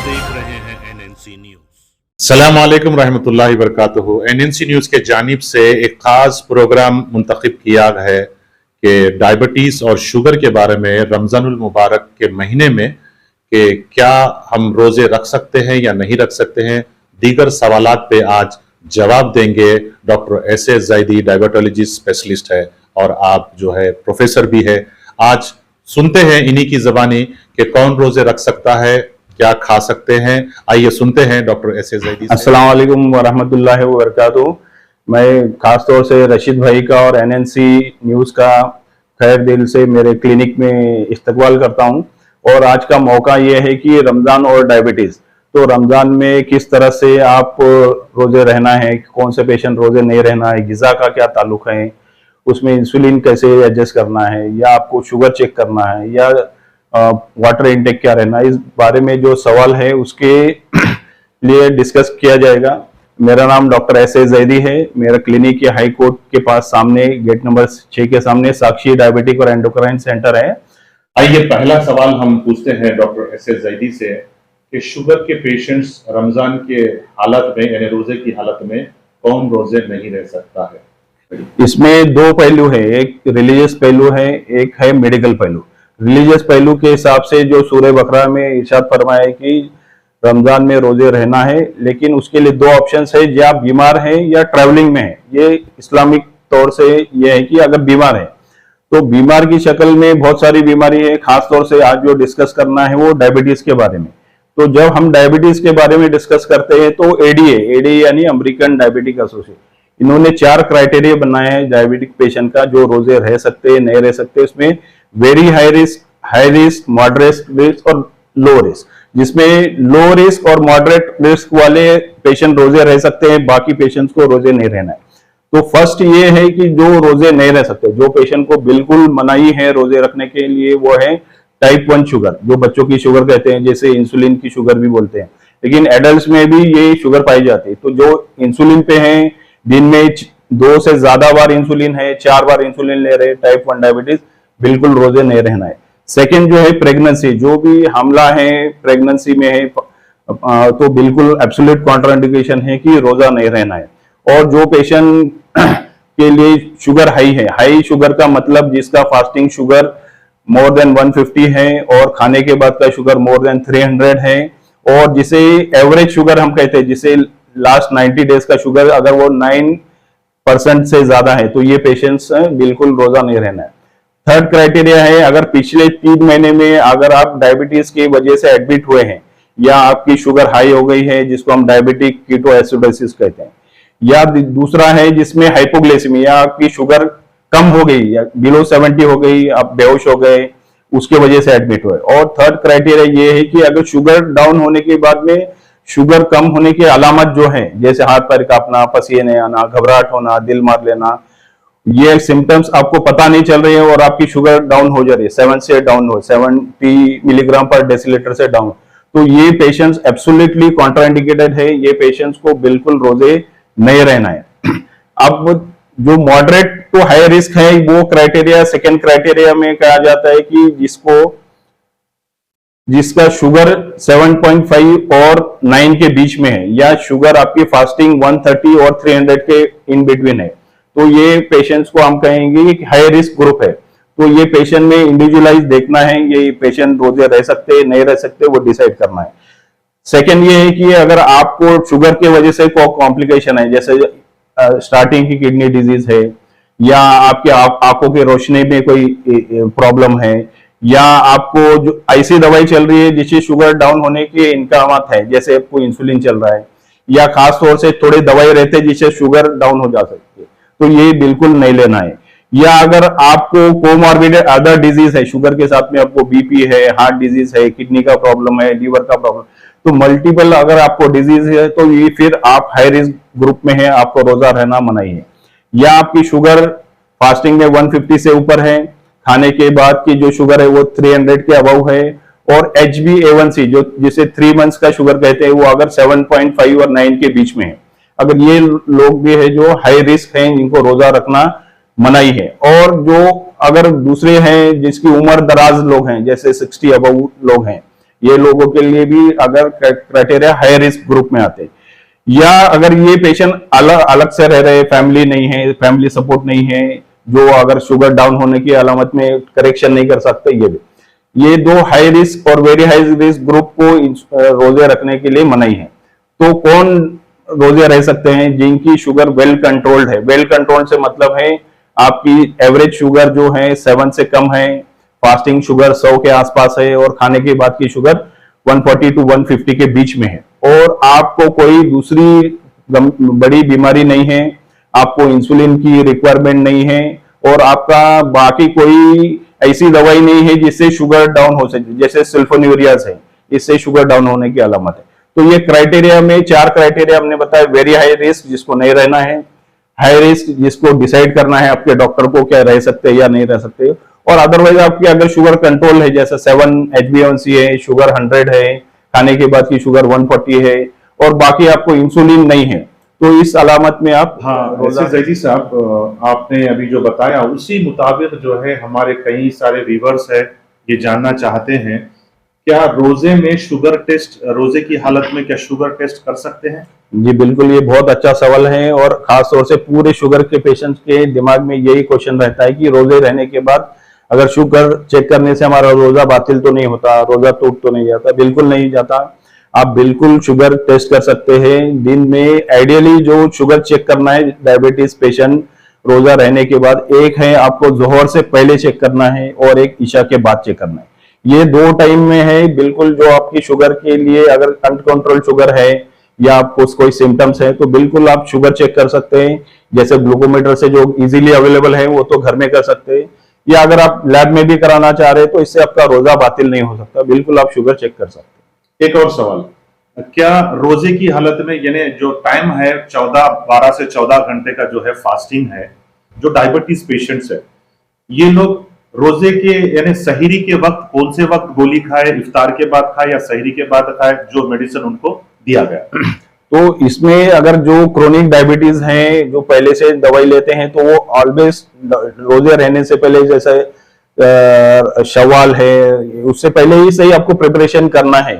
देख रहे हैं एनएनसी न्यूज। सलाम अलैकुम रहमतुल्लाहि वबरकातुहू। एनएनसी न्यूज के जानिब से एक खास प्रोग्राम मुंतखब किया है कि डायबिटीज और शुगर के बारे में रमजानुल मुबारक के महीने में कि क्या हम रोजे रख सकते हैं या नहीं रख सकते हैं, दीगर सवालात पे आज जवाब देंगे। डॉक्टर एस.ए. ज़ैदी डायबिटोलॉजी स्पेशलिस्ट है और आप जो है प्रोफेसर भी है। आज सुनते हैं इन्हीं की ज़बानी कि कौन रोजे रख सकता है, क्या खा सकते हैं। आइए सुनते हैं डॉक्टर एस.ए. ज़ैदी। अस्सलाम वालेकुम वरहमतुल्लाहि वबरकातुहू। मैं खास तौर से रशीद भाई का और एनएनसी न्यूज़ का खैर दिल से मेरे क्लिनिक में इस्तकबाल करता हूं। और आज का मौका ये है कि रमज़ान और डायबिटीज़, तो रमज़ान में किस तरह से आप रोज़े रहना है, कौन से पेशेंट रोज़े नहीं रहना है, ग़िज़ा का क्या ताल्लुक़ है, उसमें इंसुलिन कैसे एडजस्ट करना है, या आपको शुगर चेक करना है, या वाटर इनटेक क्या रहना है, इस बारे में जो सवाल है उसके लिए डिस्कस किया जाएगा। मेरा नाम डॉक्टर एस.ए. ज़ैदी है। मेरा क्लिनिक ये हाई कोर्ट के पास सामने गेट नंबर 6 के सामने साक्षी डायबिटिक और एंडोक्राइन सेंटर है। आइए पहला सवाल हम पूछते हैं डॉक्टर एस.ए. ज़ैदी से कि शुगर के पेशेंट्स रमजान के हालत में यानी रोजे की हालत में कौन रोजे नहीं रह सकता है? इसमें दो पहलू है, एक रिलीजियस पहलू है, एक है मेडिकल पहलू। रिलीजियस पहलू के हिसाब से जो सूरह बकरा में इरशाद फरमाया है कि रमजान में रोजे रहना है, लेकिन उसके लिए दो ऑप्शंस है, या आप बीमार हैं या ट्रैवलिंग में है। ये इस्लामिक तौर से ये है कि अगर बीमार है तो बीमार की शक्ल में बहुत सारी बीमारी है। खास तौर से आज जो डिस्कस करना है वो डायबिटीज के बारे में। तो जब हम डायबिटीज के बारे में डिस्कस करते हैं तो एडीए यानी अमेरिकन डायबिटिक एसोसिएशन, इन्होंने 4 क्राइटेरिया बनाए हैं डायबिटिक पेशेंट का जो रोजे रह सकते हैं, नहीं रह सकते। उसमें very high risk, moderate risk और लो रिस्क, जिसमें लो रिस्क और मॉडरेट रिस्क वाले पेशेंट रोजे रह सकते हैं, बाकी पेशेंट्स को रोजे नहीं रहना है। तो फर्स्ट ये है कि जो रोजे नहीं रह सकते, जो पेशेंट को बिल्कुल मनाही है रोजे रखने के लिए, वो है टाइप 1 शुगर, जो बच्चों की शुगर कहते हैं, जैसे इंसुलिन की शुगर भी बोलते हैं, लेकिन एडल्ट में भी ये शुगर पाई जाती है। तो जो इंसुलिन पे हैं, दिन में 2 से ज्यादा बार इंसुलिन है, 4 बार इंसुलिन ले रहे, टाइप 1 डायबिटीज, बिल्कुल रोजे नहीं रहना है। सेकेंड जो है प्रेगनेंसी, जो भी हमला है प्रेगनेंसी में है तो बिल्कुल एब्सोल्यूट कॉन्ट्राइंडिकेशन है कि रोजा नहीं रहना है। और जो पेशेंट के लिए शुगर हाई है, हाई शुगर का मतलब जिसका फास्टिंग शुगर मोर देन 150 है और खाने के बाद का शुगर मोर देन 300 है, और जिसे एवरेज शुगर हम कहते हैं, जिसे लास्ट 90 डेज का शुगर अगर वो 9% से ज्यादा है, तो ये पेशेंट्स बिल्कुल रोजा नहीं रहना है। थर्ड क्राइटेरिया है, अगर पिछले 3 महीने में अगर आप डायबिटीज की वजह से एडमिट हुए हैं, या आपकी शुगर हाई हो गई है, जिसको हम डायबिटिक कीटोएसिडोसिस कहते हैं, या दूसरा है जिसमें हाइपोग्लाइसेमिया, आपकी शुगर कम हो गई या बिलो 70 हो गई, आप बेहोश हो गए, उसके वजह से एडमिट हुए। और थर्ड क्राइटेरिया ये है कि अगर शुगर डाउन होने के बाद में शुगर कम होने की अलामत जो है, जैसे हाथ पैर कांपना, पसीने आना, घबराहट होना, दिल मार लेना, ये सिम्टम्स आपको पता नहीं चल रही है और आपकी शुगर डाउन हो जा रही है, 7 से डाउन हो, 70 मिलीग्राम पर डेसीलीटर से डाउन, तो ये पेशेंट्स एब्सोल्युटली कॉन्ट्राइंडिकेटेड है। ये पेशेंट्स को बिल्कुल रोजे नहीं रहना है। अब जो मॉडरेट टू हाई रिस्क है, वो क्राइटेरिया सेकेंड क्राइटेरिया में कहा जाता है कि जिसका शुगर 7.5 और 9 के बीच में है, या शुगर आपकी फास्टिंग 130 और 300 के इन बिटवीन है, तो ये पेशेंट्स को हम कहेंगे कि हाई रिस्क ग्रुप है। तो ये पेशेंट में इंडिविजुअलाइज देखना है, ये पेशेंट रोजे रह सकते नहीं रह सकते, वो डिसाइड करना है। सेकेंड ये है कि अगर आपको शुगर की वजह से कोई कॉम्प्लिकेशन है, जैसे स्टार्टिंग की किडनी डिजीज है, या आपके आंखों की रोशनी में कोई प्रॉब्लम है, या आपको जो ऐसी दवाई चल रही है जिससे शुगर डाउन होने के इनकामात है, जैसे आपको इंसुलिन चल रहा है, या खास तौर से थोड़े दवाई रहते हैं जिससे शुगर डाउन हो जा सकती है, तो ये बिल्कुल नहीं लेना है। या अगर आपको कोमॉर्बिड अदर डिजीज है, शुगर के साथ में आपको बीपी है, हार्ट डिजीज है, किडनी का प्रॉब्लम है, लीवर का प्रॉब्लम, तो मल्टीपल अगर आपको डिजीज है तो ये फिर आप हाई रिस्क ग्रुप में है, आपको रोजा रहना मनाही है। या आपकी शुगर फास्टिंग में 150 से ऊपर है, खाने के बाद की जो शुगर है वो 300 के अबव है, और HbA1c जो जिसे 3 मंथ्स का शुगर कहते हैं, वो अगर 7.5 और 9 के बीच में है, अगर ये लोग भी है जो हाई रिस्क हैं, इनको रोजा रखना मनाही है। और जो अगर दूसरे हैं जिसकी उम्र दराज लोग हैं, जैसे 60 अबव लोग हैं, ये लोगों के लिए भी अगर क्राइटेरिया हाई रिस्क ग्रुप में आते हैं, या अगर ये पेशेंट अलग अलग से रह रहे, फैमिली नहीं है, फैमिली सपोर्ट नहीं है, जो अगर शुगर डाउन होने की अलामत में करेक्शन नहीं कर सकते, ये दो हाई रिस्क और वेरी हाई रिस्क ग्रुप को रोजे रखने के लिए मनाही है। तो कौन रोजे रह सकते हैं? जिनकी शुगर वेल कंट्रोल्ड है। वेल कंट्रोल्ड से मतलब है आपकी एवरेज शुगर जो है 7 से कम है, फास्टिंग शुगर 100 के आसपास है और खाने के बाद की शुगर 140 to 150 के बीच में है, और आपको कोई दूसरी बड़ी बीमारी नहीं है, आपको इंसुलिन की रिक्वायरमेंट नहीं है, और आपका बाकी कोई ऐसी दवाई नहीं है जिससे शुगर डाउन हो सके, जैसे सल्फोन्यूरियाज है, इससे शुगर डाउन होने की अलामत है। तो ये क्राइटेरिया में 4 क्राइटेरिया हमने बताया। वेरी हाई रिस्क जिसको नहीं रहना है, हाई रिस्क जिसको डिसाइड करना है आपके डॉक्टर को क्या रह सकते हैं या नहीं रह सकते, और अदरवाइज आपकी अगर शुगर कंट्रोल है, जैसे 7 HbA1c है, शुगर 100 है, खाने के बाद की शुगर 140 है, और बाकी आपको इंसुलिन नहीं है, तो इस अलामत में आप जैदी साहब आपने अभी जो बताया उसी मुताबिक जो है हमारे कई सारे व्यूअर्स है ये जानना चाहते हैं, क्या रोजे में शुगर टेस्ट, रोजे की हालत में क्या शुगर टेस्ट कर सकते हैं? जी बिल्कुल, ये बहुत अच्छा सवाल है, और खास तौर से पूरे शुगर के पेशेंट्स के दिमाग में यही क्वेश्चन रहता है कि रोजे रहने के बाद अगर शुगर चेक करने से हमारा रोजा बातिल तो नहीं होता, रोजा टूट तो नहीं जाता? बिल्कुल नहीं जाता। आप बिल्कुल शुगर टेस्ट कर सकते हैं दिन में। आइडियली जो शुगर चेक करना है डायबिटीज पेशेंट रोजा रहने के बाद, एक है आपको जोहर से पहले चेक करना है और एक ईशा के बाद चेक करना है। ये 2 टाइम में है बिल्कुल, जो आपकी शुगर के लिए अगर अनकंट्रोल शुगर है या आपको कोई सिम्टम्स है तो बिल्कुल आप शुगर चेक कर सकते हैं। जैसे ग्लूकोमीटर से जो इजीली अवेलेबल है वो तो घर में कर सकते हैं, या अगर आप लैब में भी कराना चाह रहे हैं तो इससे आपका रोजा बातिल नहीं हो सकता। बिल्कुल आप शुगर चेक कर सकते हैं। एक और सवाल, क्या रोजे की हालत में, यानी जो टाइम है 12 से 14 घंटे का जो है फास्टिंग है, जो डायबिटीज पेशेंट्स है, ये लोग रोजे के यानी सहरी के वक्त कौन से वक्त गोली खाए, इफ्तार के बाद खाए या सहरी के बाद खाए, जो मेडिसिन उनको दिया गया? तो इसमें अगर जो क्रोनिक डायबिटीज है, जो पहले से दवाई लेते हैं, तो वो ऑलवेज रोजे रहने से पहले, जैसे शवाल है, उससे पहले ही सही आपको प्रिपरेशन करना है।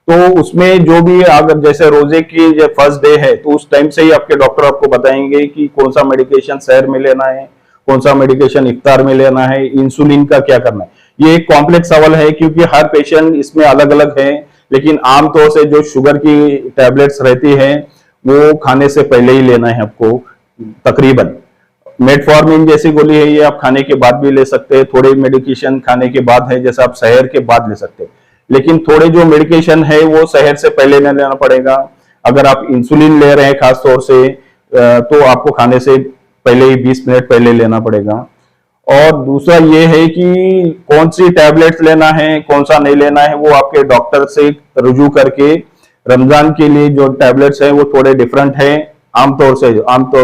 तो उसमें जो भी अगर जैसे रोजे की जो फर्स्ट डे है तो उस टाइम से ही आपके डॉक्टर आपको बताएंगे कि कौन सा मेडिकेशन सहर में लेना है, कौन सा मेडिकेशन इफ्तार में लेना है, इंसुलिन का क्या करना है। ये एक कॉम्प्लेक्स सवाल है क्योंकि हर पेशेंट इसमें अलग अलग है, लेकिन आमतौर से जो शुगर की टैबलेट्स रहती है वो खाने से पहले ही लेना है आपको। तकरीबन मेटफॉर्मिन जैसी गोली है, ये आप खाने के बाद भी ले सकते हैं। थोड़े मेडिकेशन खाने के बाद है, जैसे आप सहर के बाद ले सकते हैं, लेकिन थोड़े जो मेडिकेशन है वो सहर से पहले न लेना पड़ेगा। अगर आप इंसुलिन ले रहे हैं खास तौर से, तो आपको खाने से पहले ही 20 मिनट पहले लेना पड़ेगा। और दूसरा ये है कि कौन सी टैबलेट्स लेना है, कौन सा नहीं लेना है, वो आपके डॉक्टर से रुजू करके। रमजान के लिए जो टैबलेट्स हैं वो थोड़े डिफरेंट है आमतौर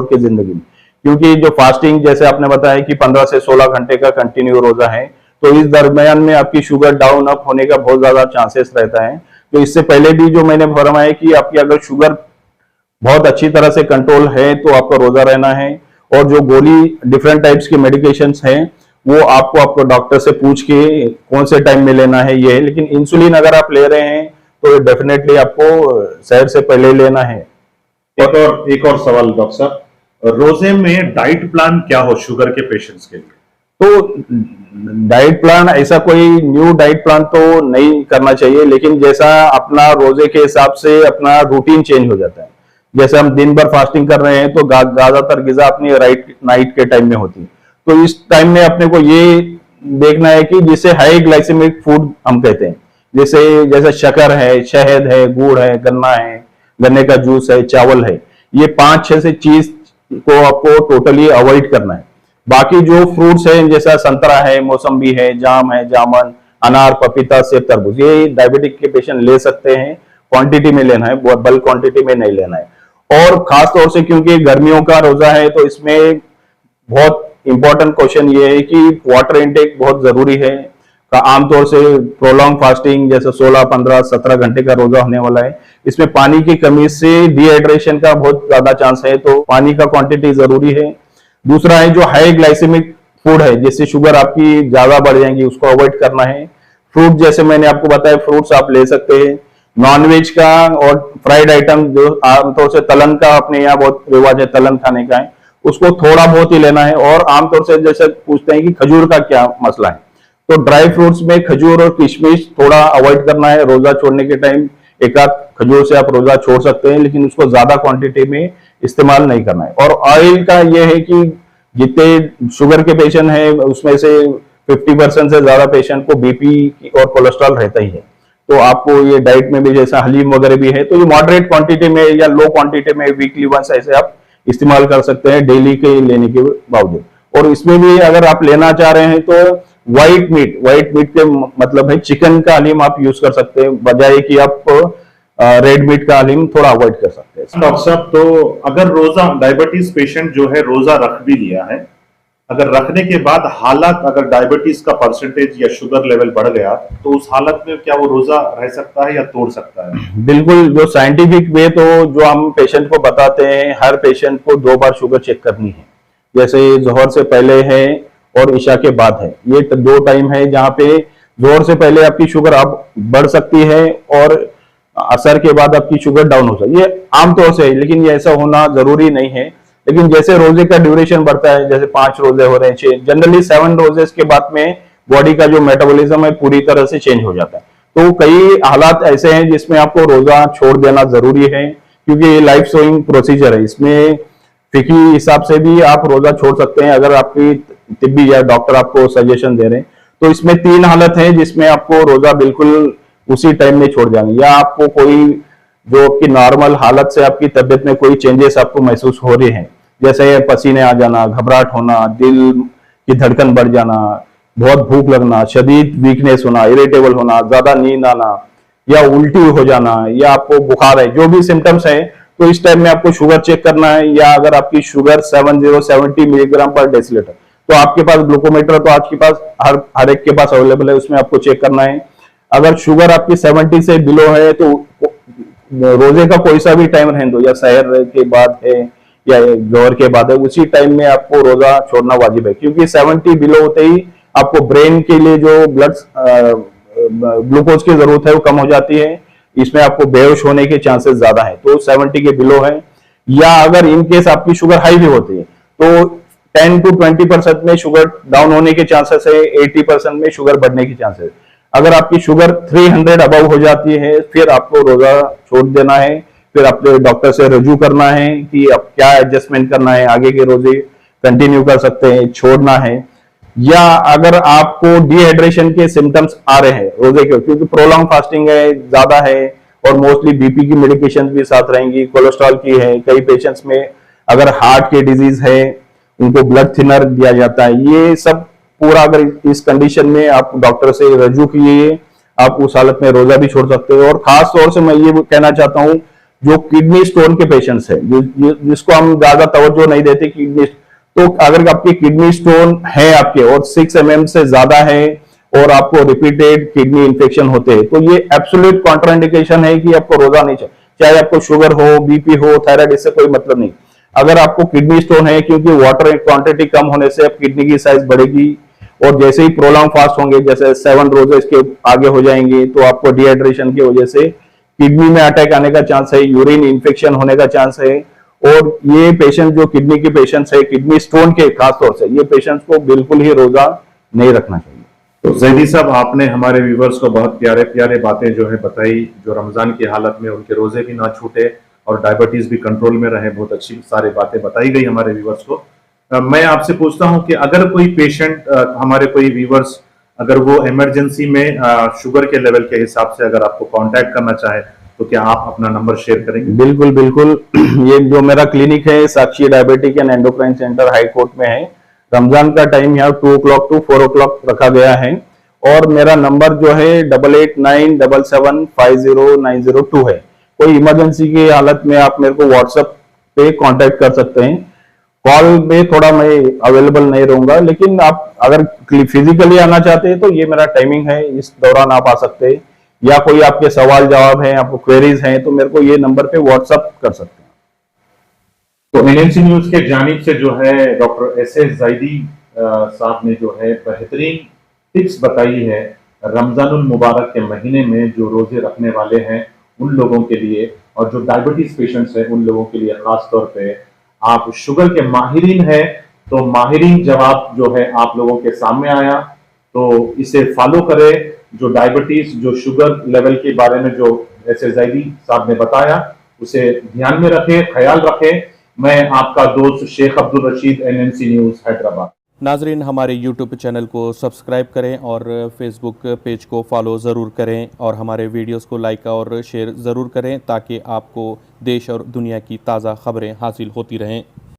की जिंदगी में, क्योंकि जो फास्टिंग जैसे आपने बताया कि 15 से 16 घंटे का कंटिन्यू रोजा है, तो इस दरमियान में आपकी शुगर डाउन अप होने का बहुत ज्यादा चांसेस रहता है। तो इससे पहले भी जो मैंने फरमाया कि आपकी अगर शुगर बहुत अच्छी तरह से कंट्रोल है तो आपका रोजा रहना है। और जो गोली डिफरेंट टाइप्स के मेडिकेशंस हैं वो आपको डॉक्टर से पूछ के कौन से टाइम में लेना है ये है। लेकिन इंसुलिन अगर आप ले रहे हैं तो डेफिनेटली आपको सहर से पहले लेना है। एक और सवाल डॉक्टर साहब, रोजे में डाइट प्लान क्या हो शुगर के पेशेंट्स के लिए? तो डाइट प्लान ऐसा कोई न्यू डाइट प्लान तो नहीं करना चाहिए, लेकिन जैसा अपना रोजे के हिसाब से अपना रूटीन चेंज हो जाता है। जैसे हम दिन भर फास्टिंग कर रहे हैं तो ज्यादातर ग़िज़ा अपनी नाइट के टाइम में होती है, तो इस टाइम में अपने को ये देखना है कि जिसे हाई ग्लाइसेमिक फूड हम कहते हैं, जैसे शक्कर है, शहद है, गुड़ है, गन्ना है, गन्ने का जूस है, चावल है, ये 5-6 से चीज को आपको टोटली अवॉइड करना है। बाकी जो फ्रूट्स है जैसा संतरा है, मौसम्बी है, जाम है, जामुन, अनार, पपीता, सेब, तरबूज, ये डायबिटिक के पेशेंट ले सकते हैं। क्वांटिटी में लेना है, बल्क क्वांटिटी में नहीं लेना है। और खास तौर से क्योंकि गर्मियों का रोजा है तो इसमें बहुत इंपॉर्टेंट क्वेश्चन ये है कि वाटर इनटेक बहुत जरूरी है। आमतौर से प्रोलॉन्ग फास्टिंग जैसे 16, 15, 17 घंटे का रोजा होने वाला है, इसमें पानी की कमी से डिहाइड्रेशन का बहुत ज्यादा चांस है, तो पानी का क्वांटिटी जरूरी है। दूसरा है जो हाई ग्लाइसेमिक फूड है जिससे शुगर आपकी ज्यादा बढ़ जाएगी, उसको अवॉइड करना है। फ्रूट जैसे मैंने आपको बताया, फ्रूट्स आप ले सकते हैं। नॉनवेज का और फ्राइड आइटम जो आमतौर से तलन का अपने यहाँ बहुत रिवाज है, तलन खाने का है, उसको थोड़ा बहुत ही लेना है। और आमतौर से जैसे पूछते हैं कि खजूर का क्या मसला है, तो ड्राई फ्रूट्स में खजूर और किशमिश थोड़ा अवॉइड करना है। रोजा छोड़ने के टाइम एक आध खजूर से आप रोजा छोड़ सकते हैं, लेकिन उसको ज्यादा क्वांटिटी में इस्तेमाल नहीं करना है। और ऑयल का यह है कि जितने शुगर के पेशेंट हैं उसमें से 50% से ज्यादा पेशेंट को बीपी और कोलेस्ट्रॉल रहता ही है। तो आपको ये डाइट में भी जैसा हलीम वगैरह भी है, तो ये मॉडरेट क्वांटिटी में या लो क्वांटिटी में वीकली वंस ऐसे आप इस्तेमाल कर सकते हैं, डेली के लेने के बावजूद। और इसमें भी अगर आप लेना चाह रहे हैं तो व्हाइट मीट के मतलब है चिकन का हलीम आप यूज कर सकते हैं, बजाय कि आप रेड मीट का हलीम थोड़ा अवॉइड कर सकते हैं। डॉक्टर साहब, तो अगर रोजा डायबिटीज पेशेंट जो है रोजा रख भी लिया है, अगर रखने के बाद हालत अगर डायबिटीज का परसेंटेज या शुगर लेवल बढ़ गया, तो उस हालत में क्या वो रोजा रह सकता है या तोड़ सकता है? बिल्कुल, जो साइंटिफिक वे तो जो हम पेशेंट को बताते हैं, हर पेशेंट को 2 बार शुगर चेक करनी है। जैसे जोहर से पहले है और इशा के बाद है, ये 2 टाइम है जहाँ पे जोहर से पहले आपकी शुगर अब बढ़ सकती है और असर के बाद आपकी शुगर डाउन हो सकती है। ये आमतौर से है, लेकिन ये ऐसा होना जरूरी नहीं है। लेकिन जैसे रोजे का ड्यूरेशन बढ़ता है, जैसे 5 रोजे हो रहे हैं, 6, जनरली 7 रोजेस के बाद में बॉडी का जो मेटाबॉलिज्म है पूरी तरह से चेंज हो जाता है। तो कई हालात ऐसे हैं जिसमें आपको रोजा छोड़ देना जरूरी है, क्योंकि ये लाइफ सोइंग प्रोसीजर है। इसमें फिकी हिसाब से भी आप रोजा छोड़ सकते हैं अगर आपकी तिब्बी या डॉक्टर आपको सजेशन दे रहे हैं। तो इसमें 3 हालत है जिसमें आपको रोजा बिल्कुल उसी टाइम में छोड़ जाएंगे, या आपको कोई जो आपकी नॉर्मल हालत से आपकी तबियत में कोई चेंजेस आपको महसूस हो रहे हैं, जैसे पसीने आ जाना, घबराहट होना, दिल की धड़कन बढ़ जाना, बहुत भूख लगना, शदीद वीकनेस होना, इरिटेबल होना, ज्यादा नींद आना, या उल्टी हो जाना, या आपको बुखार है, जो भी सिम्टम्स है, तो इस टाइम में आपको शुगर चेक करना है। या अगर आपकी शुगर 70 मिलीग्राम पर डेसीलीटर, तो आपके पास ग्लूकोमीटर तो आज के पास हर एक के पास अवेलेबल है, उसमें आपको चेक करना है। अगर शुगर आपकी 70 से बिलो है तो रोजे का कोई सा भी टाइम रहने दो, या सहर के बाद है या जोहर के बाद है, उसी टाइम में आपको रोजा छोड़ना वाजिब है, क्योंकि 70 बिलो होते ही आपको ब्रेन के लिए जो ब्लड ग्लूकोज की जरूरत है वो कम हो जाती है। इसमें आपको बेहोश होने के चांसेस ज्यादा है, तो 70 के बिलो है। या अगर इन केस आपकी शुगर हाई भी होती है तो 10 to 20% में शुगर डाउन होने के चांसेस है, 80% में शुगर बढ़ने के चांसेस। अगर आपकी शुगर 300 अबव हो जाती है, फिर आपको रोजा छोड़ देना है, फिर अपने डॉक्टर से रजू करना है कि अब क्या एडजस्टमेंट करना है, आगे के रोजे कंटिन्यू कर सकते हैं, छोड़ना है। या अगर आपको डिहाइड्रेशन के सिम्टम्स आ रहे हैं रोजे के, क्योंकि प्रोलॉन्ग फास्टिंग है, ज्यादा है, और मोस्टली बीपी की मेडिकेशन भी साथ रहेंगी, कोलेस्ट्रॉल की है, कई पेशेंट्स में अगर हार्ट के डिजीज है उनको ब्लड थिनर दिया जाता है। ये सब पूरा अगर इस कंडीशन में आप डॉक्टर से रजू किए, आप उस हालत में रोजा भी छोड़ सकते हो। और खास तौर से मैं ये कहना चाहता हूँ, जो किडनी स्टोन के पेशेंट्स हैं, जिसको हम ज्यादा तवज्जो नहीं देते किडनी, तो अगर आपकी किडनी स्टोन है आपके और 6 mm से ज्यादा है और आपको रिपीटेड किडनी इंफेक्शन होते हैं, तो ये एब्सोल्यूट कॉन्ट्राइंडिकेशन है कि आपको रोजा नहीं चाहिए, चाहे आपको शुगर हो, बीपी हो, थायराइड, इससे कोई मतलब नहीं। अगर आपको किडनी स्टोन है, क्योंकि वाटर क्वांटिटी कम होने से अब किडनी की साइज बढ़ेगी, और जैसे ही प्रोलॉन्ग फास्ट होंगे, जैसे 7 रोजेस के आगे हो जाएंगे, तो आपको डिहाइड्रेशन की वजह से किडनी में अटैक आने का चांस है, यूरिन इन्फेक्शन होने का चांस है। और ये पेशेंट जो किडनी के पेशेंट्स है, किडनी स्टोन के खास तौर से, ये पेशेंट्स को बिल्कुल ही रोजा नहीं रखना चाहिए। तो जैदी साहब, आपने हमारे व्यूवर्स को बहुत प्यारे प्यारे बातें जो है बताई, जो रमजान की हालत में उनके रोजे भी ना छूटे और डायबिटीज भी कंट्रोल में रहे। बहुत अच्छी सारी बातें बताई गई हमारे व्यूवर्स को। मैं आपसे पूछता हूं कि अगर कोई पेशेंट, हमारे कोई व्यूवर्स, अगर वो इमरजेंसी में शुगर के लेवल के हिसाब से अगर आपको कांटेक्ट करना चाहे, तो क्या आप अपना नंबर शेयर करेंगे? बिल्कुल बिल्कुल। ये जो मेरा क्लिनिक है Sakshi diabetic and endocrine centre, high court में है। रमजान का टाइम यहाँ 2 o'clock to 4 o'clock रखा गया है, और मेरा नंबर जो है 8897750902 है। कोई इमरजेंसी की हालत में आप मेरे को व्हाट्सएप पे कांटेक्ट कर सकते हैं। कॉल में थोड़ा मैं अवेलेबल नहीं रहूंगा, लेकिन आप अगर फिजिकली आना चाहते हैं तो ये मेरा टाइमिंग है, इस दौरान आप आ सकते हैं। या कोई आपके सवाल जवाब हैं, आपको क्वेरीज हैं, तो मेरे को ये नंबर पे व्हाट्सएप कर सकते हैं। तो एनएनसी न्यूज के जानिब से जो है डॉक्टर एस ए जैदी साहब ने जो है बेहतरीन टिप्स बताई है रमज़ानुल मुबारक के महीने में जो रोज़े रखने वाले हैं उन लोगों के लिए, और जो डायबिटीज़ पेशेंट्स हैं उन लोगों के लिए ख़ास तौर पे, आप शुगर के माहिरीन हैं तो माहिरीन जवाब जो है आप लोगों के सामने आया, तो इसे फॉलो करें। जो डायबिटीज़, जो शुगर लेवल के बारे में जो ऐसे जैदी साहब ने बताया, उसे ध्यान में रखें, ख्याल रखें। मैं आपका दोस्त शेख अब्दुल रशीद, NNC न्यूज़ हैदराबाद। नाजरीन, हमारे YouTube चैनल को सब्सक्राइब करें और फेसबुक पेज को फॉलो ज़रूर करें और हमारे वीडियोस को लाइक और शेयर ज़रूर करें ताकि आपको देश और दुनिया की ताज़ा ख़बरें हासिल होती रहें।